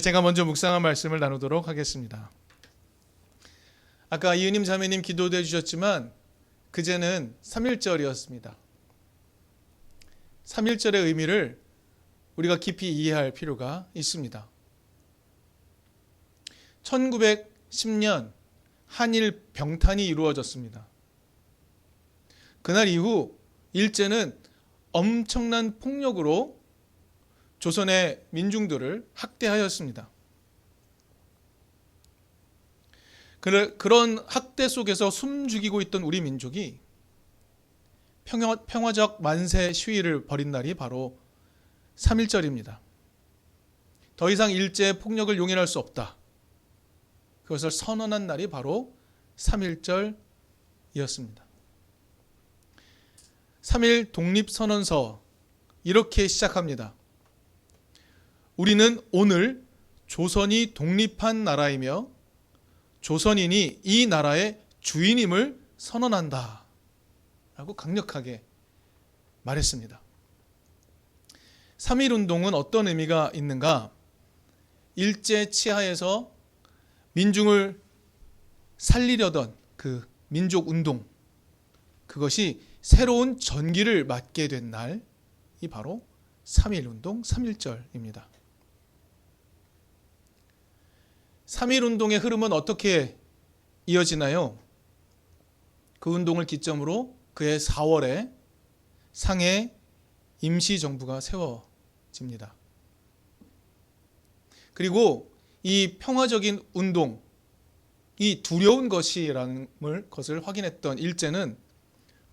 이제 제가 먼저 묵상한 말씀을 나누도록 하겠습니다. 아까 이은임 자매님 기도도 해주셨지만 그제는 3.1절이었습니다. 3.1절의 의미를 우리가 깊이 이해할 필요가 있습니다. 1910년 한일 병탄이 이루어졌습니다. 그날 이후 일제는 엄청난 폭력으로 조선의 민중들을 학대하였습니다. 그런 학대 속에서 숨죽이고 있던 우리 민족이 평화적 만세 시위를 벌인 날이 바로 3.1절입니다. 더 이상 일제의 폭력을 용인할 수 없다. 그것을 선언한 날이 바로 3.1절이었습니다. 3.1 독립선언서 이렇게 시작합니다. 우리는 오늘 조선이 독립한 나라이며 조선인이 이 나라의 주인임을 선언한다 라고 강력하게 말했습니다. 3.1 운동은 어떤 의미가 있는가? 일제 치하에서 민중을 살리려던 그 민족 운동, 그것이 새로운 전기를 맞게 된 날이 바로 3.1 운동 3.1절입니다. 3.1 운동의 흐름은 어떻게 이어지나요? 그 운동을 기점으로 그해 4월에 상해 임시정부가 세워집니다. 그리고 이 평화적인 운동, 이 두려운 것이라는 것을 확인했던 일제는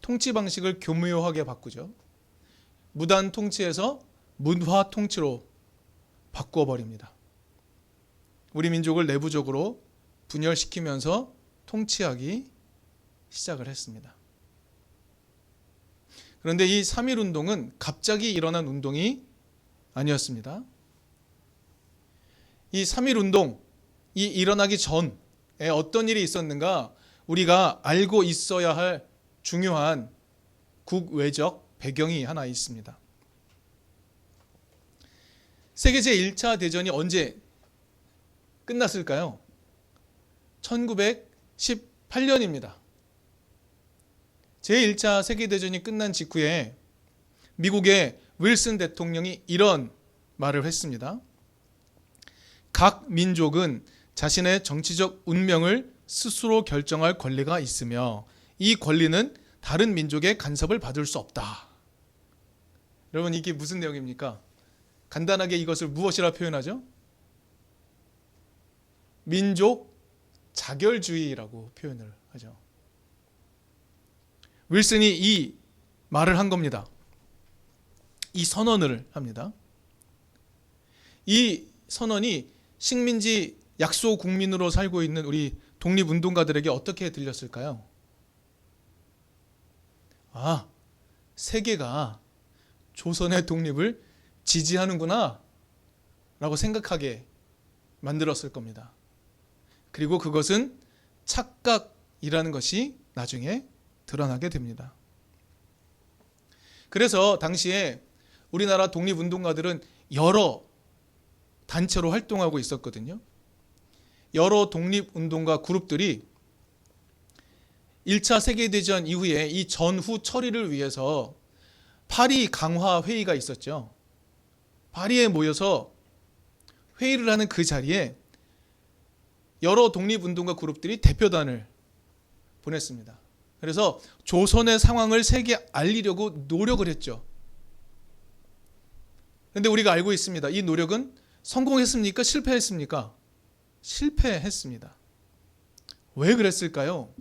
통치 방식을 교묘하게 바꾸죠. 무단 통치에서 문화 통치로 바꾸어버립니다. 우리 민족을 내부적으로 분열시키면서 통치하기 시작을 했습니다. 그런데 이 3.1 운동은 갑자기 일어난 운동이 아니었습니다. 이 3.1 운동이 일어나기 전에 어떤 일이 있었는가 우리가 알고 있어야 할 중요한 국외적 배경이 하나 있습니다. 세계 제1차 대전이 언제 끝났을까요? 1918년입니다. 제1차 세계대전이 끝난 직후에 미국의 윌슨 대통령이 이런 말을 했습니다. 각 민족은 자신의 정치적 운명을 스스로 결정할 권리가 있으며 이 권리는 다른 민족의 간섭을 받을 수 없다. 여러분, 이게 무슨 내용입니까? 간단하게 이것을 무엇이라 표현하죠? 민족 자결주의라고 표현을 하죠. 윌슨이 이 말을 한 겁니다. 이 선언을 합니다. 이 선언이 식민지 약소 국민으로 살고 있는 우리 독립운동가들에게 어떻게 들렸을까요? 아, 세계가 조선의 독립을 지지하는구나 라고 생각하게 만들었을 겁니다. 그리고 그것은 착각이라는 것이 나중에 드러나게 됩니다. 그래서 당시에 우리나라 독립운동가들은 여러 단체로 활동하고 있었거든요. 여러 독립운동가 그룹들이 1차 세계대전 이후에 이 전후 처리를 위해서 파리 강화 회의가 있었죠. 파리에 모여서 회의를 하는 그 자리에 여러 독립운동가 그룹들이 대표단을 보냈습니다. 그래서 조선의 상황을 세계에 알리려고 노력을 했죠. 그런데 우리가 알고 있습니다. 이 노력은 성공했습니까? 실패했습니까? 실패했습니다. 왜 그랬을까요?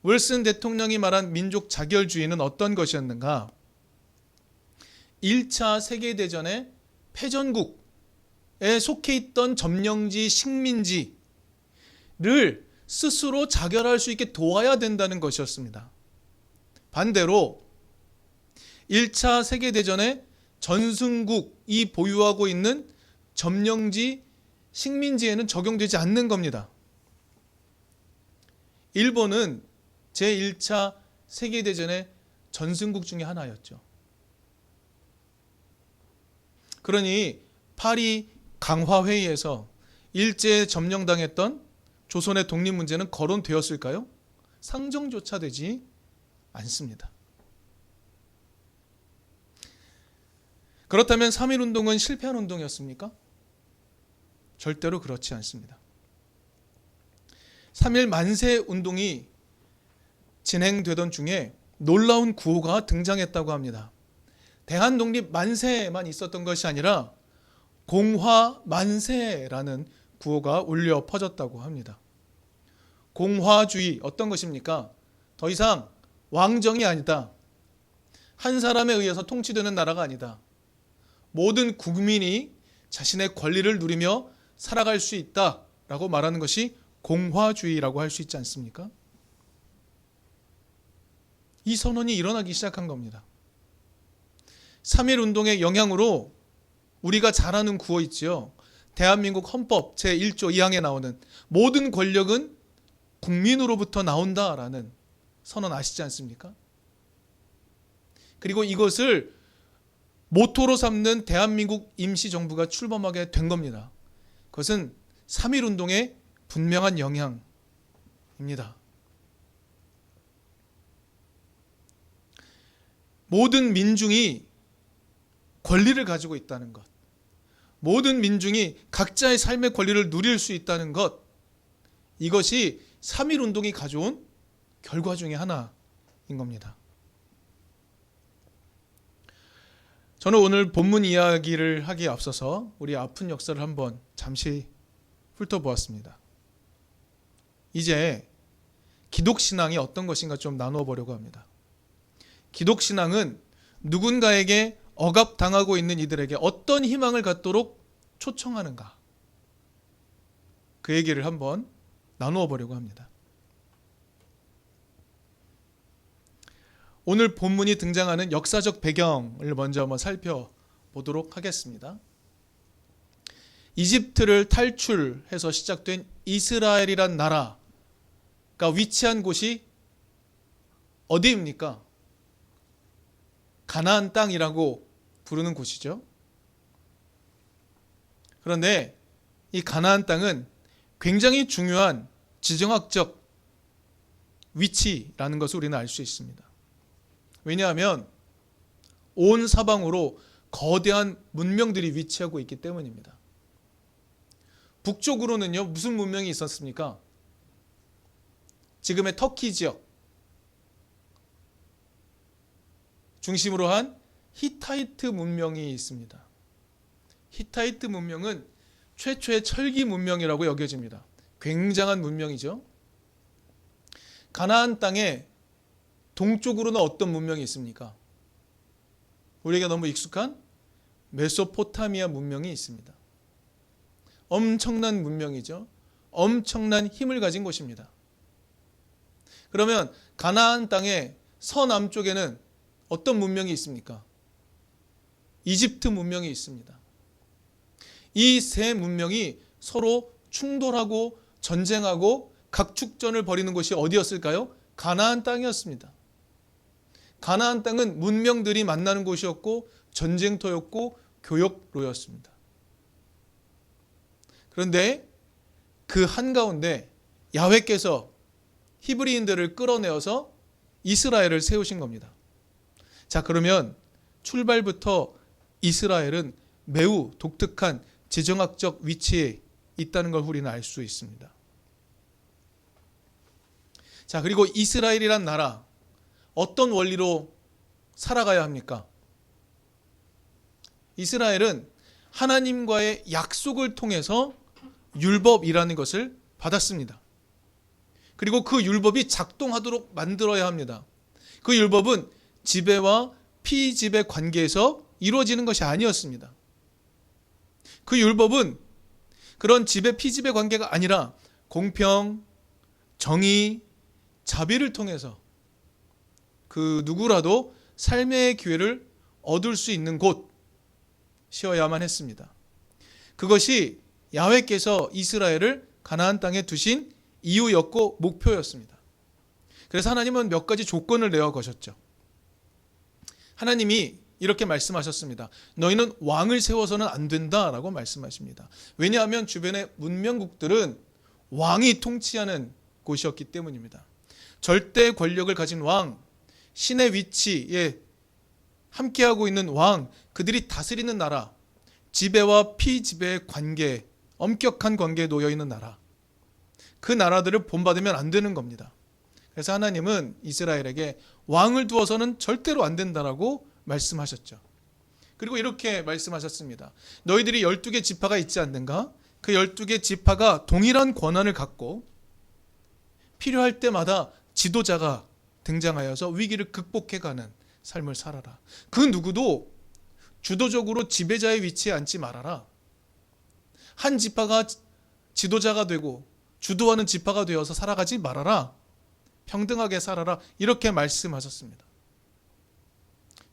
윌슨 대통령이 말한 민족 자결주의는 어떤 것이었는가? 1차 세계대전의 패전국에 속해 있던 점령지 식민지를 스스로 자결할 수 있게 도와야 된다는 것이었습니다. 반대로 1차 세계대전의 전승국이 보유하고 있는 점령지 식민지에는 적용되지 않는 겁니다. 일본은 제1차 세계대전의 전승국 중에 하나였죠. 그러니 파리 강화회의에서 일제에 점령당했던 조선의 독립 문제는 거론되었을까요? 상정조차 되지 않습니다. 그렇다면 3.1운동은 실패한 운동이었습니까? 절대로 그렇지 않습니다. 3.1 만세 운동이 진행되던 중에 놀라운 구호가 등장했다고 합니다. 대한독립 만세만 있었던 것이 아니라 공화 만세라는 구호가 울려 퍼졌다고 합니다. 공화주의 어떤 것입니까? 더 이상 왕정이 아니다. 한 사람에 의해서 통치되는 나라가 아니다. 모든 국민이 자신의 권리를 누리며 살아갈 수 있다라고 말하는 것이 공화주의라고 할 수 있지 않습니까? 이 선언이 일어나기 시작한 겁니다. 3.1 운동의 영향으로 우리가 잘 아는 구호 있지요. 대한민국 헌법 제1조 2항에 나오는 모든 권력은 국민으로부터 나온다라는 선언 아시지 않습니까? 그리고 이것을 모토로 삼는 대한민국 임시정부가 출범하게 된 겁니다. 그것은 3.1 운동의 분명한 영향입니다. 모든 민중이 권리를 가지고 있다는 것, 모든 민중이 각자의 삶의 권리를 누릴 수 있다는 것, 이것이 3.1 운동이 가져온 결과 중에 하나인 겁니다. 저는 오늘 본문 이야기를 하기에 앞서서 우리 아픈 역사를 한번 잠시 훑어보았습니다. 이제 기독신앙이 어떤 것인가 좀 나누어 보려고 합니다. 기독신앙은 누군가에게 억압당하고 있는 이들에게 어떤 희망을 갖도록 초청하는가, 그 얘기를 한번 나누어 보려고 합니다. 오늘 본문이 등장하는 역사적 배경을 먼저 한번 살펴보도록 하겠습니다. 이집트를 탈출해서 시작된 이스라엘이란 나라가 위치한 곳이 어디입니까? 가나안 땅이라고 부르는 곳이죠. 그런데 이 가나안 땅은 굉장히 중요한 지정학적 위치라는 것을 우리는 알 수 있습니다. 왜냐하면 온 사방으로 거대한 문명들이 위치하고 있기 때문입니다. 북쪽으로는요, 무슨 문명이 있었습니까? 지금의 터키 지역 중심으로 한 히타이트 문명이 있습니다. 히타이트 문명은 최초의 철기 문명이라고 여겨집니다. 굉장한 문명이죠. 가나안 땅에 동쪽으로는 어떤 문명이 있습니까? 우리에게 너무 익숙한 메소포타미아 문명이 있습니다. 엄청난 문명이죠. 엄청난 힘을 가진 곳입니다. 그러면 가나안 땅의 서남쪽에는 어떤 문명이 있습니까? 이집트 문명이 있습니다. 이 세 문명이 서로 충돌하고 전쟁하고 각축전을 벌이는 곳이 어디였을까요? 가나안 땅이었습니다. 가나안 땅은 문명들이 만나는 곳이었고 전쟁터였고 교역로였습니다. 그런데 그 한가운데 야훼께서 히브리인들을 끌어내어서 이스라엘을 세우신 겁니다. 자, 그러면 출발부터 이스라엘은 매우 독특한 지정학적 위치에 있다는 걸 우리는 알 수 있습니다. 자, 그리고 이스라엘이란 나라, 어떤 원리로 살아가야 합니까? 이스라엘은 하나님과의 약속을 통해서 율법이라는 것을 받았습니다. 그리고 그 율법이 작동하도록 만들어야 합니다. 그 율법은 지배와 피지배 관계에서 이루어지는 것이 아니었습니다. 그 율법은 그런 지배 피지배 관계가 아니라 공평, 정의, 자비를 통해서 그 누구라도 삶의 기회를 얻을 수 있는 곳이어야만 했습니다. 그것이 야훼께서 이스라엘을 가나안 땅에 두신 이유였고 목표였습니다. 그래서 하나님은 몇 가지 조건을 내어 거셨죠. 하나님이 이렇게 말씀하셨습니다. 너희는 왕을 세워서는 안 된다라고 말씀하십니다. 왜냐하면 주변의 문명국들은 왕이 통치하는 곳이었기 때문입니다. 절대 권력을 가진 왕, 신의 위치에 함께하고 있는 왕, 그들이 다스리는 나라, 지배와 피지배의 관계, 엄격한 관계에 놓여 있는 나라, 그 나라들을 본받으면 안 되는 겁니다. 그래서 하나님은 이스라엘에게 왕을 두어서는 절대로 안 된다라고 말씀하셨죠. 그리고 이렇게 말씀하셨습니다. 너희들이 12개 지파가 있지 않는가? 그 12개 지파가 동일한 권한을 갖고 필요할 때마다 지도자가 등장하여서 위기를 극복해가는 삶을 살아라. 그 누구도 주도적으로 지배자의 위치에 앉지 말아라. 한 지파가 지도자가 되고 주도하는 지파가 되어서 살아가지 말아라. 평등하게 살아라. 이렇게 말씀하셨습니다.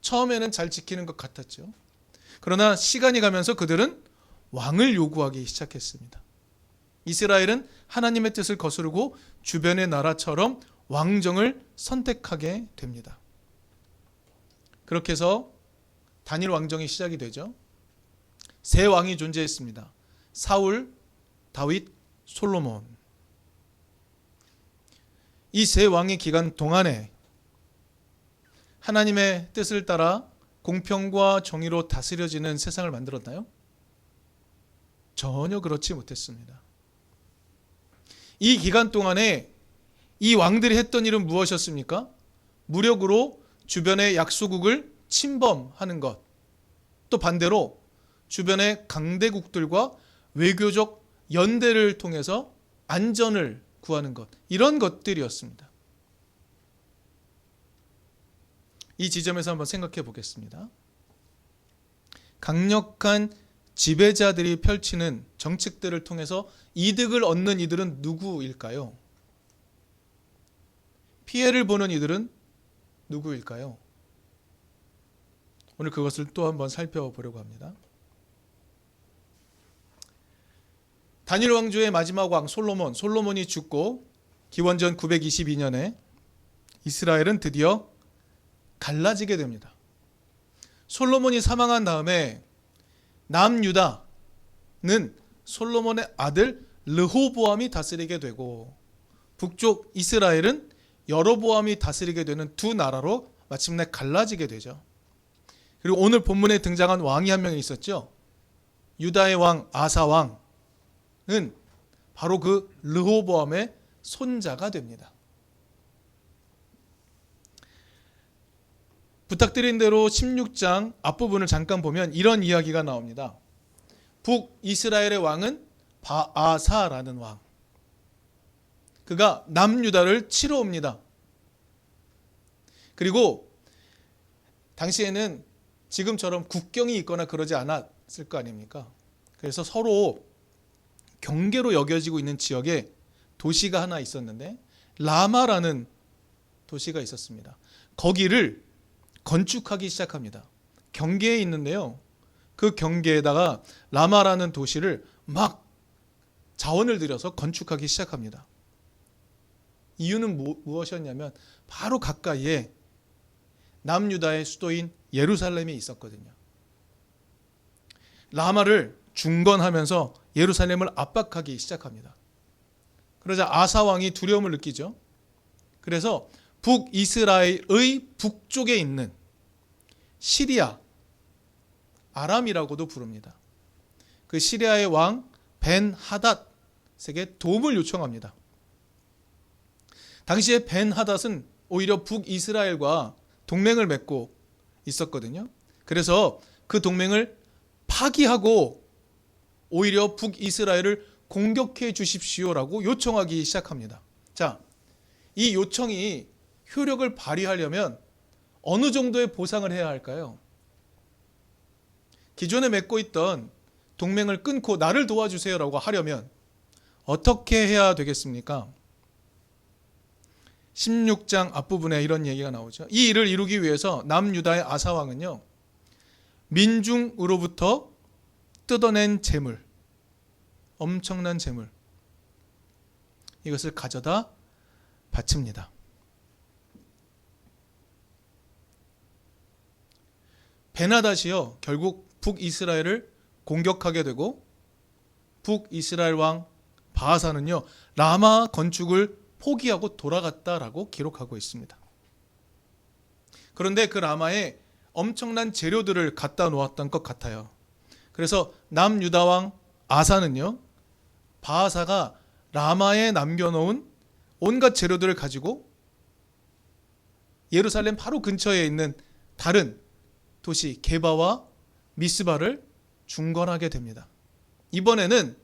처음에는 잘 지키는 것 같았죠. 그러나 시간이 가면서 그들은 왕을 요구하기 시작했습니다. 이스라엘은 하나님의 뜻을 거스르고 주변의 나라처럼 왕정을 선택하게 됩니다. 그렇게 해서 단일 왕정이 시작이 되죠. 세 왕이 존재했습니다. 사울, 다윗, 솔로몬. 이 세 왕의 기간 동안에 하나님의 뜻을 따라 공평과 정의로 다스려지는 세상을 만들었나요? 전혀 그렇지 못했습니다. 이 기간 동안에 이 왕들이 했던 일은 무엇이었습니까? 무력으로 주변의 약소국을 침범하는 것, 또 반대로 주변의 강대국들과 외교적 연대를 통해서 안전을 구하는 것, 이런 것들이었습니다. 이 지점에서 한번 생각해 보겠습니다. 강력한 지배자들이 펼치는 정책들을 통해서 이득을 얻는 이들은 누구일까요? 피해를 보는 이들은 누구일까요? 오늘 그것을 또 한번 살펴보려고 합니다. 다니엘 왕조의 마지막 왕 솔로몬이 죽고 기원전 922년에 이스라엘은 드디어 갈라지게 됩니다. 솔로몬이 사망한 다음에 남유다는 솔로몬의 아들 르호보암이 다스리게 되고 북쪽 이스라엘은 여로보암이 다스리게 되는 두 나라로 마침내 갈라지게 되죠. 그리고 오늘 본문에 등장한 왕이 한 명이 있었죠. 유다의 왕 아사 왕은 바로 그 르호보암의 손자가 됩니다. 부탁드린 대로 16장 앞부분을 잠깐 보면 이런 이야기가 나옵니다. 북이스라엘의 왕은 바아사라는 왕. 그가 남유다를 치러 옵니다. 그리고 당시에는 지금처럼 국경이 있거나 그러지 않았을 거 아닙니까? 그래서 서로 경계로 여겨지고 있는 지역에 도시가 하나 있었는데 라마라는 도시가 있었습니다. 거기를 건축하기 시작합니다. 경계에 있는데요. 그 경계에다가 라마라는 도시를 막 자원을 들여서 건축하기 시작합니다. 이유는 무엇이었냐면 바로 가까이에 남유다의 수도인 예루살렘이 있었거든요. 라마를 중건하면서 예루살렘을 압박하기 시작합니다. 그러자 아사 왕이 두려움을 느끼죠. 그래서 북이스라엘의 북쪽에 있는 시리아, 아람이라고도 부릅니다. 그 시리아의 왕 벤 하닷에게 도움을 요청합니다. 당시에 벤 하닷은 오히려 북이스라엘과 동맹을 맺고 있었거든요. 그래서 그 동맹을 파기하고 오히려 북이스라엘을 공격해 주십시오라고 요청하기 시작합니다. 자, 이 요청이 효력을 발휘하려면 어느 정도의 보상을 해야 할까요? 기존에 맺고 있던 동맹을 끊고 나를 도와주세요라고 하려면 어떻게 해야 되겠습니까? 16장 앞부분에 이런 얘기가 나오죠. 이 일을 이루기 위해서 남유다의 아사왕은요, 민중으로부터 뜯어낸 재물, 엄청난 재물, 이것을 가져다 바칩니다. 베나다시요 결국 북이스라엘을 공격하게 되고 북이스라엘 왕 바하사는요 라마 건축을 포기하고 돌아갔다라고 기록하고 있습니다. 그런데 그 라마에 엄청난 재료들을 갖다 놓았던 것 같아요. 그래서 남유다 왕 아사는요 바하사가 라마에 남겨놓은 온갖 재료들을 가지고 예루살렘 바로 근처에 있는 다른 도시 게바와 미스바를 중건하게 됩니다. 이번에는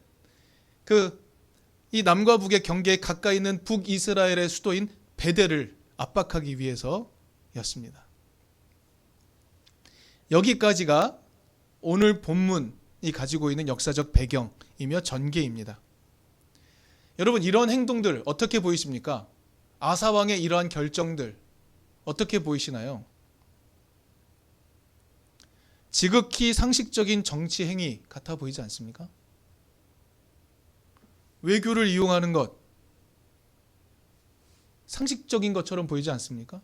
이 남과 북의 경계에 가까이 있는 북이스라엘의 수도인 베델을 압박하기 위해서였습니다. 여기까지가 오늘 본문이 가지고 있는 역사적 배경이며 전개입니다. 여러분, 이런 행동들 어떻게 보이십니까? 아사 왕의 이러한 결정들 어떻게 보이시나요? 지극히 상식적인 정치 행위 같아 보이지 않습니까? 외교를 이용하는 것 상식적인 것처럼 보이지 않습니까?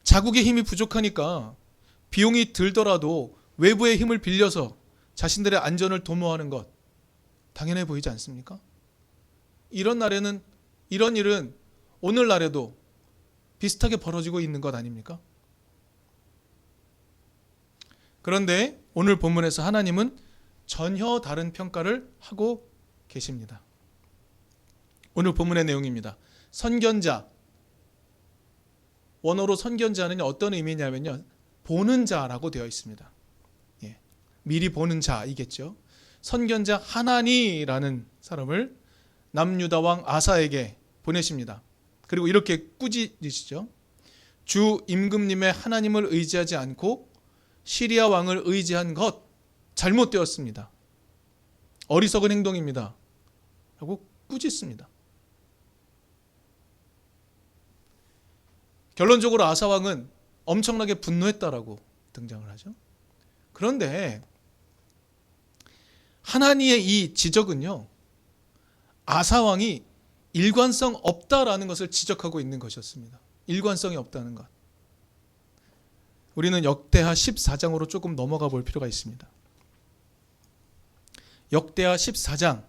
자국의 힘이 부족하니까 비용이 들더라도 외부의 힘을 빌려서 자신들의 안전을 도모하는 것 당연해 보이지 않습니까? 이런 일은 오늘날에도 비슷하게 벌어지고 있는 것 아닙니까? 그런데 오늘 본문에서 하나님은 전혀 다른 평가를 하고 계십니다. 오늘 본문의 내용입니다. 선견자, 원어로 선견자는 어떤 의미냐면요, 보는 자라고 되어 있습니다. 미리 보는 자이겠죠. 선견자 하나니라는 사람을 남유다 왕 아사에게 보내십니다. 그리고 이렇게 꾸짖으시죠. 주 임금님의 하나님을 의지하지 않고 시리아 왕을 의지한 것 잘못되었습니다. 어리석은 행동입니다. 라고 꾸짖습니다. 결론적으로 아사 왕은 엄청나게 분노했다라고 등장을 하죠. 그런데 하나니의 이 지적은요, 아사 왕이 일관성 없다라는 것을 지적하고 있는 것이었습니다. 일관성이 없다는 것. 우리는 역대하 14장으로 조금 넘어가 볼 필요가 있습니다. 역대하 14장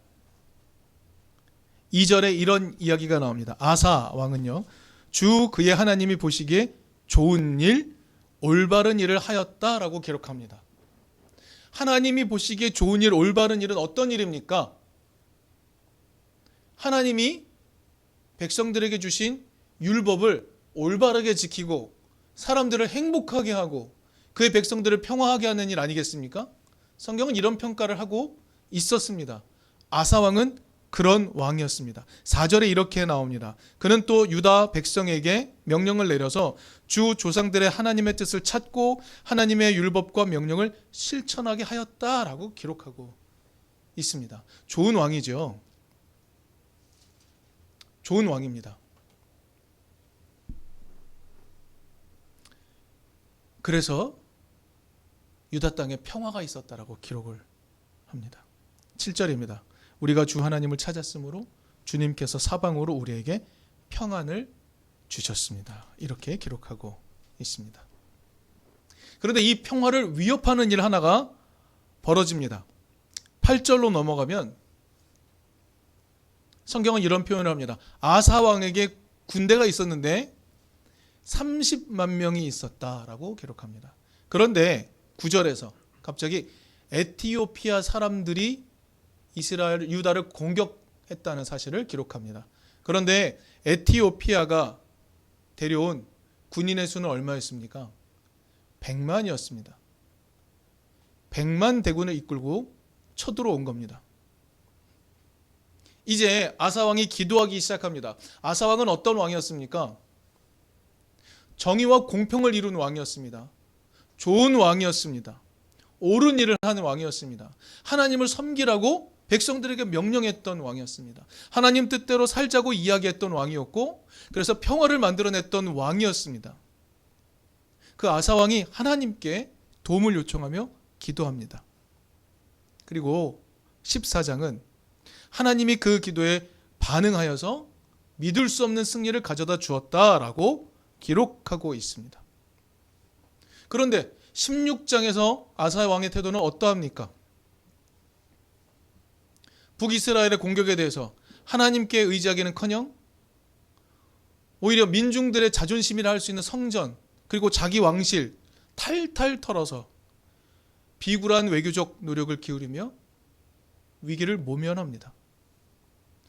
2절에 이런 이야기가 나옵니다. 아사 왕은요, 주 그의 하나님이 보시기에 좋은 일, 올바른 일을 하였다라고 기록합니다. 하나님이 보시기에 좋은 일, 올바른 일은 어떤 일입니까? 하나님이 백성들에게 주신 율법을 올바르게 지키고 사람들을 행복하게 하고 그의 백성들을 평화하게 하는 일 아니겠습니까? 성경은 이런 평가를 하고 있었습니다. 아사 왕은 그런 왕이었습니다. 4절에 이렇게 나옵니다. 그는 또 유다 백성에게 명령을 내려서 주 조상들의 하나님의 뜻을 찾고 하나님의 율법과 명령을 실천하게 하였다라고 기록하고 있습니다. 좋은 왕이죠. 좋은 왕입니다. 그래서 유다 땅에 평화가 있었다라고 기록을 합니다. 7절입니다. 우리가 주 하나님을 찾았으므로 주님께서 사방으로 우리에게 평안을 주셨습니다. 이렇게 기록하고 있습니다. 그런데 이 평화를 위협하는 일 하나가 벌어집니다. 8절로 넘어가면 성경은 이런 표현을 합니다. 아사 왕에게 군대가 있었는데 30만 명이 있었다라고 기록합니다. 그런데 9절에서 갑자기 에티오피아 사람들이 이스라엘, 유다를 공격했다는 사실을 기록합니다. 그런데 에티오피아가 데려온 군인의 수는 얼마였습니까? 100만이었습니다. 100만 대군을 이끌고 쳐들어온 겁니다. 이제 아사왕이 기도하기 시작합니다. 아사왕은 어떤 왕이었습니까? 정의와 공평을 이룬 왕이었습니다. 좋은 왕이었습니다. 옳은 일을 하는 왕이었습니다. 하나님을 섬기라고 백성들에게 명령했던 왕이었습니다. 하나님 뜻대로 살자고 이야기했던 왕이었고, 그래서 평화를 만들어냈던 왕이었습니다. 그 아사왕이 하나님께 도움을 요청하며 기도합니다. 그리고 14장은 하나님이 그 기도에 반응하여서 믿을 수 없는 승리를 가져다 주었다라고 기록하고 있습니다. 그런데 16장에서 아사 왕의 태도는 어떠합니까? 북이스라엘의 공격에 대해서 하나님께 의지하기는커녕 오히려 민중들의 자존심이라 할 수 있는 성전, 그리고 자기 왕실 탈탈 털어서 비굴한 외교적 노력을 기울이며 위기를 모면합니다.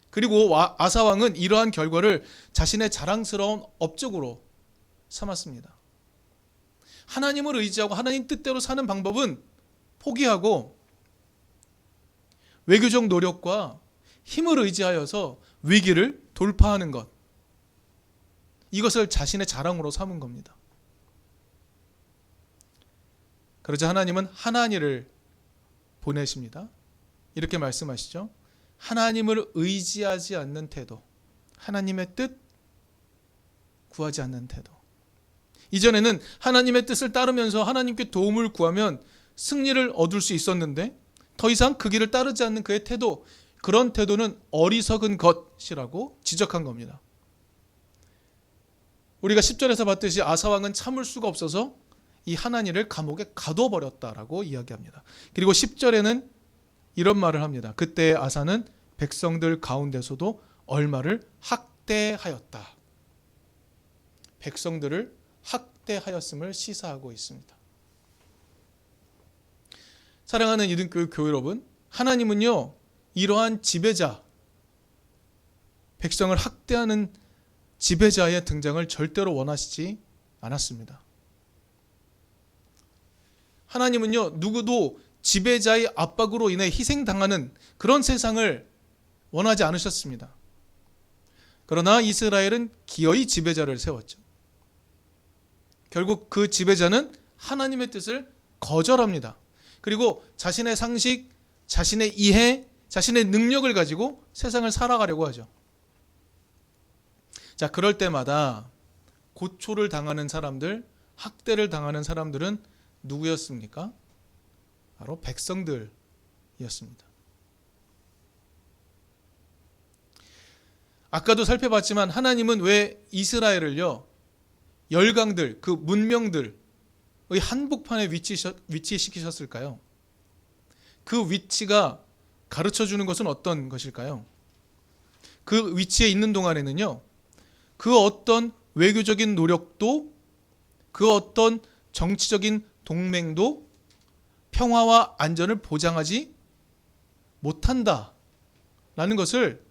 그리고 아사 왕은 이러한 결과를 자신의 자랑스러운 업적으로 삼았습니다. 하나님을 의지하고 하나님 뜻대로 사는 방법은 포기하고 외교적 노력과 힘을 의지하여서 위기를 돌파하는 것, 이것을 자신의 자랑으로 삼은 겁니다. 그러자 하나님은 하나니를 보내십니다. 이렇게 말씀하시죠. 하나님을 의지하지 않는 태도, 하나님의 뜻 구하지 않는 태도. 이전에는 하나님의 뜻을 따르면서 하나님께 도움을 구하면 승리를 얻을 수 있었는데 더 이상 그 길을 따르지 않는 그의 태도, 그런 태도는 어리석은 것이라고 지적한 겁니다. 우리가 10절에서 봤듯이 아사왕은 참을 수가 없어서 이 하나니를 감옥에 가둬버렸다라고 이야기합니다. 그리고 10절에는 이런 말을 합니다. 그때 아사는 백성들 가운데서도 얼마를 학대하였다. 백성들을 학대하였음을 시사하고 있습니다. 사랑하는 이든교회 교회 여러분, 하나님은요, 이러한 지배자, 백성을 학대하는 지배자의 등장을 절대로 원하시지 않았습니다. 하나님은요, 누구도 지배자의 압박으로 인해 희생당하는 그런 세상을 원하지 않으셨습니다. 그러나 이스라엘은 기어이 지배자를 세웠죠. 결국 그 지배자는 하나님의 뜻을 거절합니다. 그리고 자신의 상식, 자신의 이해, 자신의 능력을 가지고 세상을 살아가려고 하죠. 자, 그럴 때마다 고초를 당하는 사람들, 학대를 당하는 사람들은 누구였습니까? 바로 백성들이었습니다. 아까도 살펴봤지만 하나님은 왜 이스라엘을요, 열강들, 그 문명들의 한복판에 위치시키셨을까요? 그 위치가 가르쳐주는 것은 어떤 것일까요? 그 위치에 있는 동안에는요, 그 어떤 외교적인 노력도, 그 어떤 정치적인 동맹도 평화와 안전을 보장하지 못한다라는 것을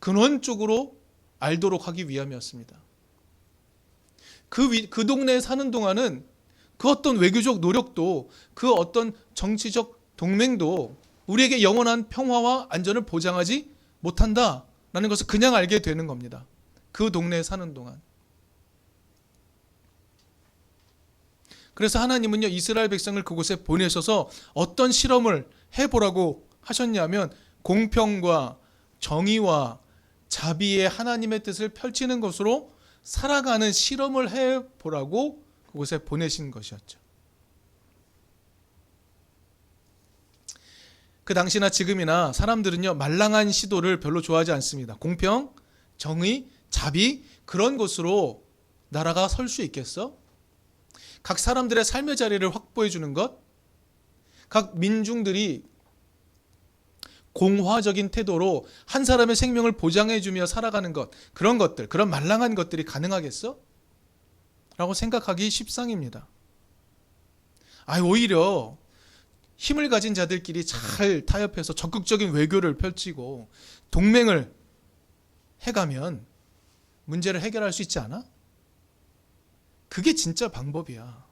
근원적으로 알도록 하기 위함이었습니다. 그 동네에 사는 동안은 그 어떤 외교적 노력도, 그 어떤 정치적 동맹도 우리에게 영원한 평화와 안전을 보장하지 못한다라는 것을 그냥 알게 되는 겁니다. 그 동네에 사는 동안. 그래서 하나님은요, 이스라엘 백성을 그곳에 보내셔서 어떤 실험을 해보라고 하셨냐면 공평과 정의와 자비의 하나님의 뜻을 펼치는 것으로 살아가는 실험을 해보라고 그곳에 보내신 것이었죠. 그 당시나 지금이나 사람들은요, 말랑한 시도를 별로 좋아하지 않습니다. 공평, 정의, 자비, 그런 것으로 나라가 설 수 있겠어? 각 사람들의 삶의 자리를 확보해 주는 것, 각 민중들이 공화적인 태도로 한 사람의 생명을 보장해 주며 살아가는 것, 그런 것들, 그런 말랑한 것들이 가능하겠어? 라고 생각하기 십상입니다. 오히려 힘을 가진 자들끼리 잘 타협해서 적극적인 외교를 펼치고 동맹을 해가면 문제를 해결할 수 있지 않아? 그게 진짜 방법이야.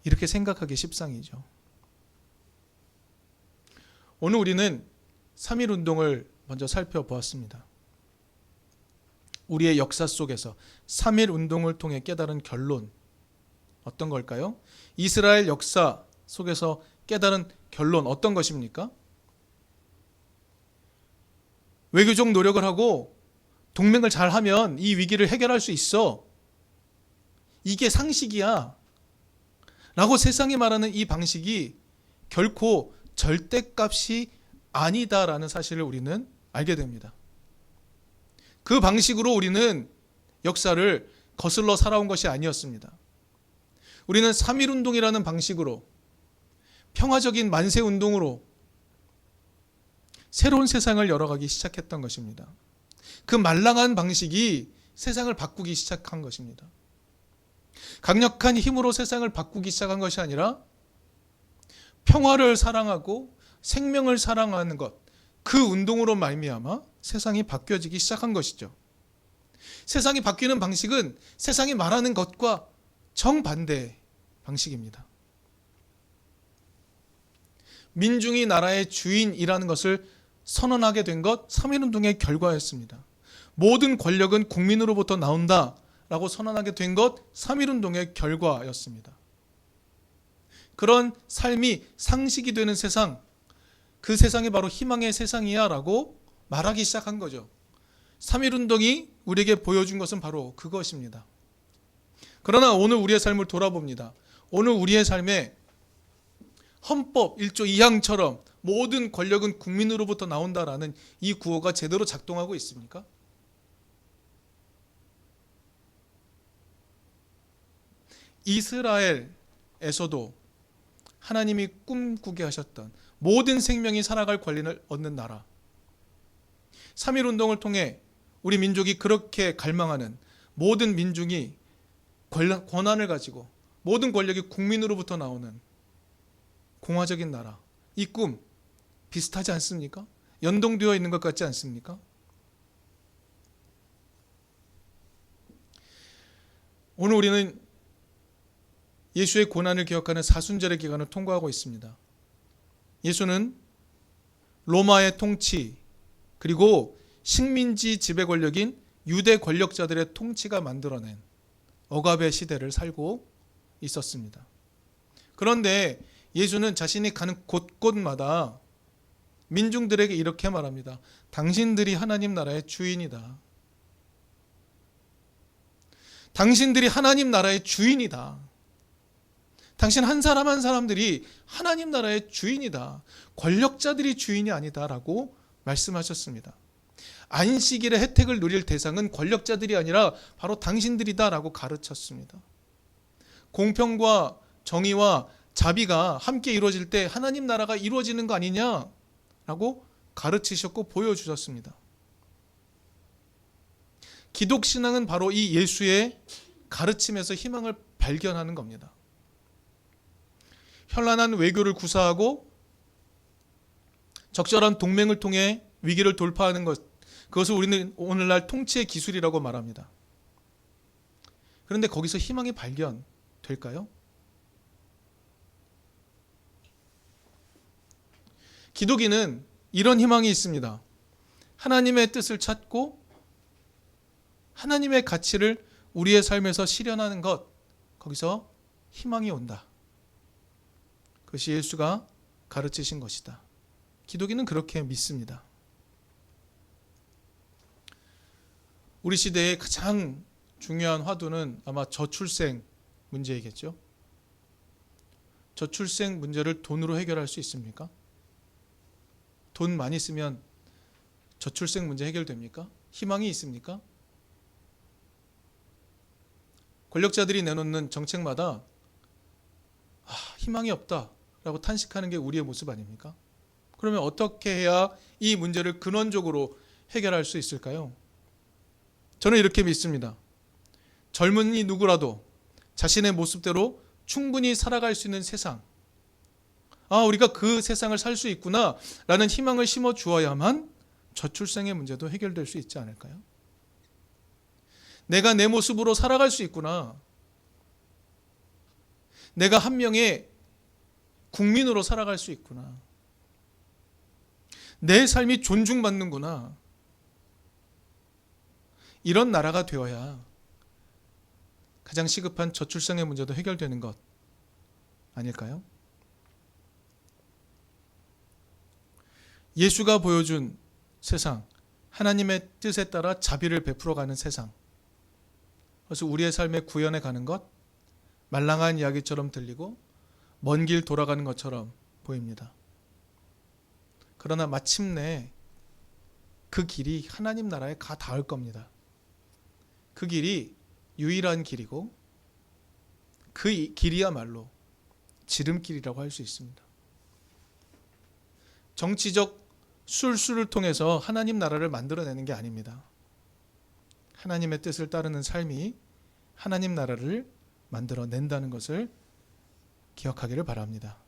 이렇게 생각하기 십상이죠. 오늘 우리는 3.1 운동을 먼저 살펴보았습니다. 우리의 역사 속에서 3.1 운동을 통해 깨달은 결론, 어떤 걸까요? 이스라엘 역사 속에서 깨달은 결론 어떤 것입니까? 외교적 노력을 하고 동맹을 잘하면 이 위기를 해결할 수 있어. 이게 상식이야. 라고 세상이 말하는 이 방식이 결코 절대값이 아니다라는 사실을 우리는 알게 됩니다. 그 방식으로 우리는 역사를 거슬러 살아온 것이 아니었습니다. 우리는 3.1운동이라는 방식으로 평화적인 만세운동으로 새로운 세상을 열어가기 시작했던 것입니다. 그 말랑한 방식이 세상을 바꾸기 시작한 것입니다. 강력한 힘으로 세상을 바꾸기 시작한 것이 아니라 평화를 사랑하고 생명을 사랑하는 것, 그 운동으로 말미암아 세상이 바뀌어지기 시작한 것이죠. 세상이 바뀌는 방식은 세상이 말하는 것과 정반대의 방식입니다. 민중이 나라의 주인이라는 것을 선언하게 된 것 3.1운동의 결과였습니다. 모든 권력은 국민으로부터 나온다라고 선언하게 된 것 3.1운동의 결과였습니다. 그런 삶이 상식이 되는 세상, 그 세상이 바로 희망의 세상이야 라고 말하기 시작한 거죠. 3.1운동이 우리에게 보여준 것은 바로 그것입니다. 그러나 오늘 우리의 삶을 돌아봅니다. 오늘 우리의 삶에 헌법 1조 2항처럼 모든 권력은 국민으로부터 나온다라는 이 구호가 제대로 작동하고 있습니까? 이스라엘에서도 하나님이 꿈꾸게 하셨던 모든 생명이 살아갈 권리를 얻는 나라, 3.1운동을 통해 우리 민족이 그렇게 갈망하는 모든 민중이 권한을 가지고 모든 권력이 국민으로부터 나오는 공화적인 나라, 이 꿈 비슷하지 않습니까? 연동되어 있는 것 같지 않습니까? 오늘 우리는 예수의 고난을 기억하는 사순절의 기간을 통과하고 있습니다. 예수는 로마의 통치 그리고 식민지 지배 권력인 유대 권력자들의 통치가 만들어낸 억압의 시대를 살고 있었습니다. 그런데 예수는 자신이 가는 곳곳마다 민중들에게 이렇게 말합니다. 당신들이 하나님 나라의 주인이다. 당신들이 하나님 나라의 주인이다. 당신 한 사람 한 사람들이 하나님 나라의 주인이다. 권력자들이 주인이 아니다라고 말씀하셨습니다. 안식일의 혜택을 누릴 대상은 권력자들이 아니라 바로 당신들이다라고 가르쳤습니다. 공평과 정의와 자비가 함께 이루어질 때 하나님 나라가 이루어지는 거 아니냐라고 가르치셨고 보여주셨습니다. 기독신앙은 바로 이 예수의 가르침에서 희망을 발견하는 겁니다. 현란한 외교를 구사하고 적절한 동맹을 통해 위기를 돌파하는 것, 그것을 우리는 오늘날 통치의 기술이라고 말합니다. 그런데 거기서 희망이 발견될까요? 기독인은 이런 희망이 있습니다. 하나님의 뜻을 찾고 하나님의 가치를 우리의 삶에서 실현하는 것, 거기서 희망이 온다. 그것이 예수가 가르치신 것이다. 기독인은 그렇게 믿습니다. 우리 시대의 가장 중요한 화두는 아마 저출생 문제이겠죠. 저출생 문제를 돈으로 해결할 수 있습니까? 돈 많이 쓰면 저출생 문제 해결됩니까? 희망이 있습니까? 권력자들이 내놓는 정책마다 희망이 없다라고 탄식하는 게 우리의 모습 아닙니까? 그러면 어떻게 해야 이 문제를 근원적으로 해결할 수 있을까요? 저는 이렇게 믿습니다. 젊은이 누구라도 자신의 모습대로 충분히 살아갈 수 있는 세상, 우리가 그 세상을 살 수 있구나 라는 희망을 심어 주어야만 저출생의 문제도 해결될 수 있지 않을까요? 내가 내 모습으로 살아갈 수 있구나. 내가 한 명의 국민으로 살아갈 수 있구나. 내 삶이 존중받는구나. 이런 나라가 되어야 가장 시급한 저출생의 문제도 해결되는 것 아닐까요? 예수가 보여준 세상, 하나님의 뜻에 따라 자비를 베풀어가는 세상, 그래서 우리의 삶의 구현해 가는 것, 말랑한 이야기처럼 들리고 먼 길 돌아가는 것처럼 보입니다. 그러나 마침내 그 길이 하나님 나라에 가 닿을 겁니다. 그 길이 유일한 길이고 그 길이야말로 지름길이라고 할 수 있습니다. 정치적 술수를 통해서 하나님 나라를 만들어내는 게 아닙니다. 하나님의 뜻을 따르는 삶이 하나님 나라를 만들어낸다는 것을 기억하기를 바랍니다.